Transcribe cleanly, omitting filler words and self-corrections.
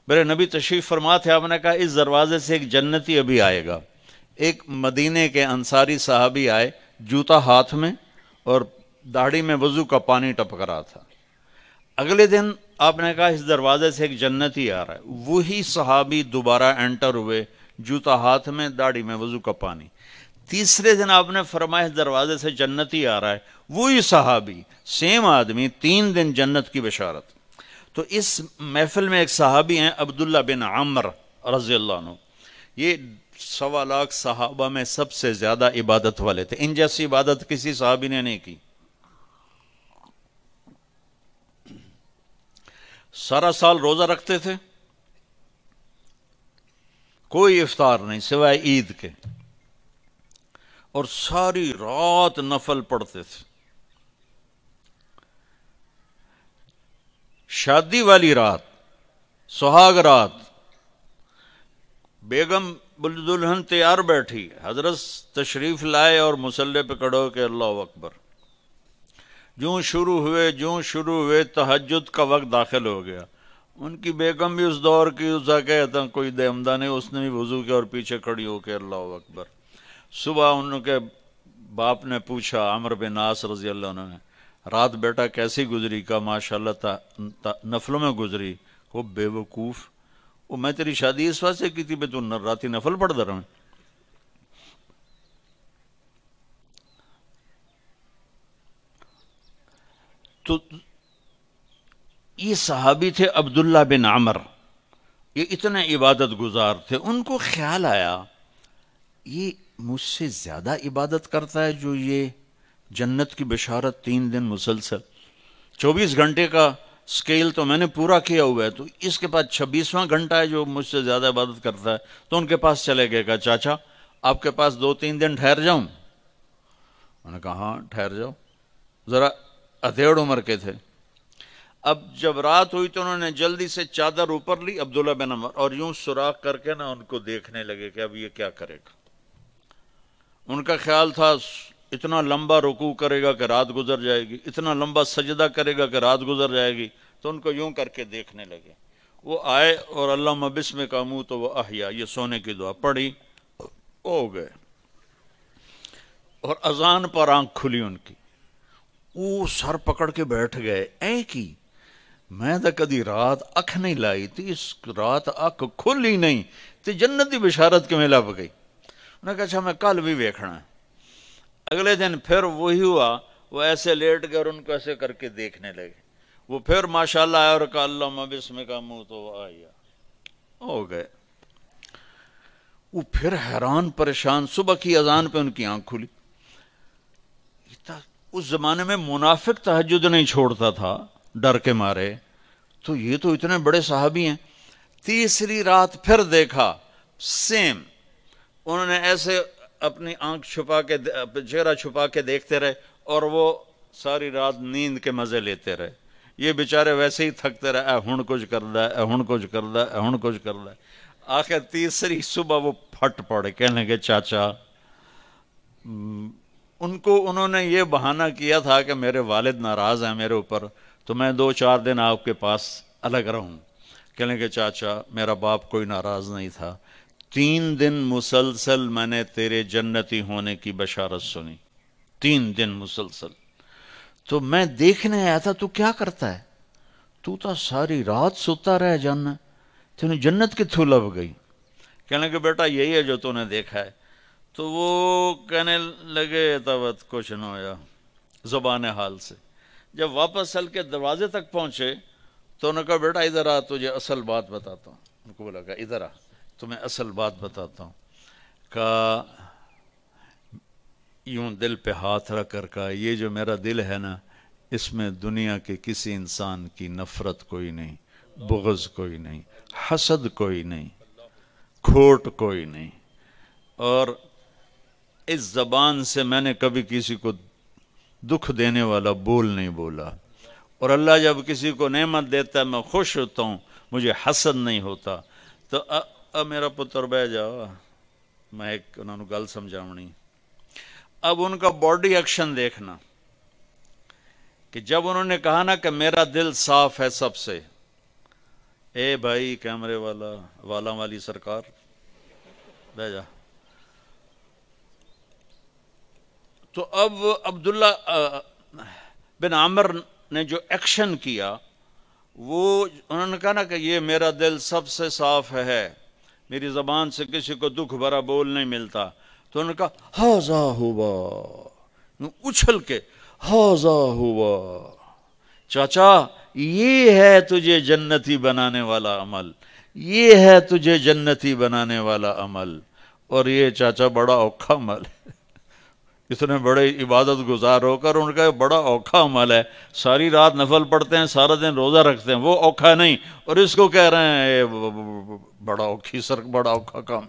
میرے نبی تشریف فرما تھے، آپ نے کہا اس دروازے سے ایک جنتی ابھی آئے گا۔ ایک مدینے کے انصاری صحابی آئے، جوتا ہاتھ میں اور داڑھی میں وضو کا پانی ٹپک رہا تھا۔ اگلے دن آپ نے کہا اس دروازے سے ایک جنتی آ رہا ہے، وہی صحابی دوبارہ انٹر ہوئے، جوتا ہاتھ میں، داڑھی میں وضو کا پانی۔ تیسرے دن آپ نے فرمایا اس دروازے سے جنتی آ رہا ہے، وہی صحابی، سیم آدمی، 3 دن جنت کی بشارت۔ تو اس محفل میں ایک صحابی ہیں عبداللہ بن عمر رضی اللہ عنہ، یہ 1.25 لاکھ صحابہ میں سب سے زیادہ عبادت والے تھے، ان جیسی عبادت کسی صحابی نے نہیں کی۔ سارا سال روزہ رکھتے تھے، کوئی افطار نہیں سوائے عید کے، اور ساری رات نفل پڑھتے تھے۔ شادی والی رات، سہاگ رات، بیگم دلہن تیار بیٹھی، حضرت تشریف لائے اور مصلی پہ کھڑے ہو کے اللہ اکبر، جوں شروع ہوئے تہجد کا وقت داخل ہو گیا۔ ان کی بیگم بھی اس دور کی، اسا کہتا کوئی دہمدہ نہیں، اس نے بھی وضو کیا اور پیچھے کھڑی ہو کے اللہ اکبر۔ صبح ان کے باپ نے پوچھا، عمر بن عاص رضی اللہ عنہ نے، رات بیٹا کیسی گزری؟ کا ماشاءاللہ نفلوں میں گزری۔ وہ بے وقوف، وہ میں تیری شادی اس واسطے کی تھی بے تو راتی نفل پڑھ در میں۔ تو یہ صحابی تھے عبداللہ بن عمر، یہ اتنے عبادت گزار تھے۔ ان کو خیال آیا یہ مجھ سے زیادہ عبادت کرتا ہے جو یہ جنت کی بشارت 3 دن مسلسل، 24 گھنٹے کا سکیل تو میں نے پورا کیا ہوا ہے، تو اس کے پاس 26واں گھنٹہ ہے جو مجھ سے زیادہ عبادت کرتا ہے۔ تو ان کے پاس چلے گئے، کہا چاچا آپ کے پاس 2-3 دن ٹھہر جاؤں؟ انہوں نے کہا ہاں ٹھہر جاؤ، ذرا ادھیڑ عمر کے تھے۔ اب جب رات ہوئی تو انہوں نے جلدی سے چادر اوپر لی عبداللہ بن عمر، اور یوں سوراخ کر کے نا ان کو دیکھنے لگے کہ اب یہ کیا کرے گا۔ ان کا خیال تھا اتنا لمبا رکوع کرے گا کہ رات گزر جائے گی، اتنا لمبا سجدہ کرے گا کہ رات گزر جائے گی، تو ان کو یوں کر کے دیکھنے لگے۔ وہ آئے اور اللہم بسمک اموت و احیا، یہ سونے کی دعا پڑھی، ہو گئے، اور اذان پر آنکھ کھلی ان کی۔ وہ سر پکڑ کے بیٹھ گئے، اے کی میں تو کدی رات اکھ نہیں لائی تھی، اس رات اکھ کھلی نہیں تے جنتی بشارت کے میں لب گئی۔ انہوں نے کہا اچھا میں کل بھی ویکھنا ہے۔ اگلے دن پھر وہی ہوا، وہ ایسے لیٹ گئے اور ان کو ایسے کر کے دیکھنے لگے۔ وہ پھر ماشاءاللہ آیا اور کہا اللہم بسمک اموت و احیا، ہو گئے۔ وہ پھر حیران پریشان، صبح کی اذان پہ ان کی آنکھ کھلی۔ اس زمانے میں منافق تہجد نہیں چھوڑتا تھا ڈر کے مارے، تو یہ تو اتنے بڑے صحابی ہیں۔ تیسری رات پھر دیکھا سیم، انہوں نے ایسے اپنی آنکھ چھپا کے، چہرہ چھپا کے دیکھتے رہے، اور وہ ساری رات نیند کے مزے لیتے رہے۔ یہ بیچارے ویسے ہی تھکتے رہے، اے ہن کچھ کردا ہے، اے ہن کچھ کردا ہے، اے ہن کچھ کردا ہے۔ آخر تیسری صبح وہ پھٹ پڑے، کہنے لگے چاچا، انہوں نے یہ بہانہ کیا تھا کہ میرے والد ناراض ہیں میرے اوپر، تو میں 2-4 دن آپ کے پاس الگ رہوں۔ کہنے لگے چاچا میرا باپ کوئی ناراض نہیں تھا، 3 دن مسلسل میں نے تیرے جنتی ہونے کی بشارت سنی، 3 دن مسلسل، تو میں دیکھنے آیا تھا تو کیا کرتا ہے، تو ساری رات سوتا رہ جانا، تینوں جنت کتھوں لب گئی؟ کہنے لگے بیٹا یہی ہے جو تو نے دیکھا ہے۔ تو وہ کہنے لگے تبت کچھ نہ ہویا، زبان حال سے۔ جب واپس چل کے دروازے تک پہنچے تو انہوں نے کہا بیٹا ادھر آ، تجھے اصل بات بتاتا ہوں۔ ان کو بولا کہ ادھر آ، تمہیں اصل بات بتاتا ہوں۔ کہا یوں دل پہ ہاتھ رکھ کر کہا یہ جو میرا دل ہے نا، اس میں دنیا کے کسی انسان کی نفرت کوئی نہیں، بغض کوئی نہیں، حسد کوئی نہیں، کھوٹ کوئی نہیں، اور اس زبان سے میں نے کبھی کسی کو دکھ دینے والا بول نہیں بولا، اور اللہ جب کسی کو نعمت دیتا ہے میں خوش ہوتا ہوں، مجھے حسد نہیں ہوتا۔ تو میرا پتر بہ جاؤ، میں ایک انہوں نے گل سمجھاونی۔ اب ان کا باڈی ایکشن دیکھنا کہ جب انہوں نے کہا نا کہ میرا دل صاف ہے سب سے، اے بھائی کیمرے والا والی سرکار بھیجا. تو اب عبداللہ بن عمر نے جو ایکشن کیا وہ انہوں نے کہا نا کہ یہ میرا دل سب سے صاف ہے، میری زبان سے کسی کو دکھ بھرا بول نہیں ملتا. تو انہوں نے کہا ہاذا ہوا، اچھل کے ہاذا ہوا، چاچا یہ ہے تجھے جنتی بنانے والا عمل، یہ ہے تجھے جنتی بنانے والا عمل. اور یہ چاچا بڑا اوکھا عمل ہے، اتنے بڑے عبادت گزار ہو کر ان کا بڑا اوکھا عمل ہے، ساری رات نفل پڑھتے ہیں، سارا دن روزہ رکھتے ہیں، وہ اوکھا نہیں، اور اس کو کہہ رہے ہیں بڑا اوکھا کام.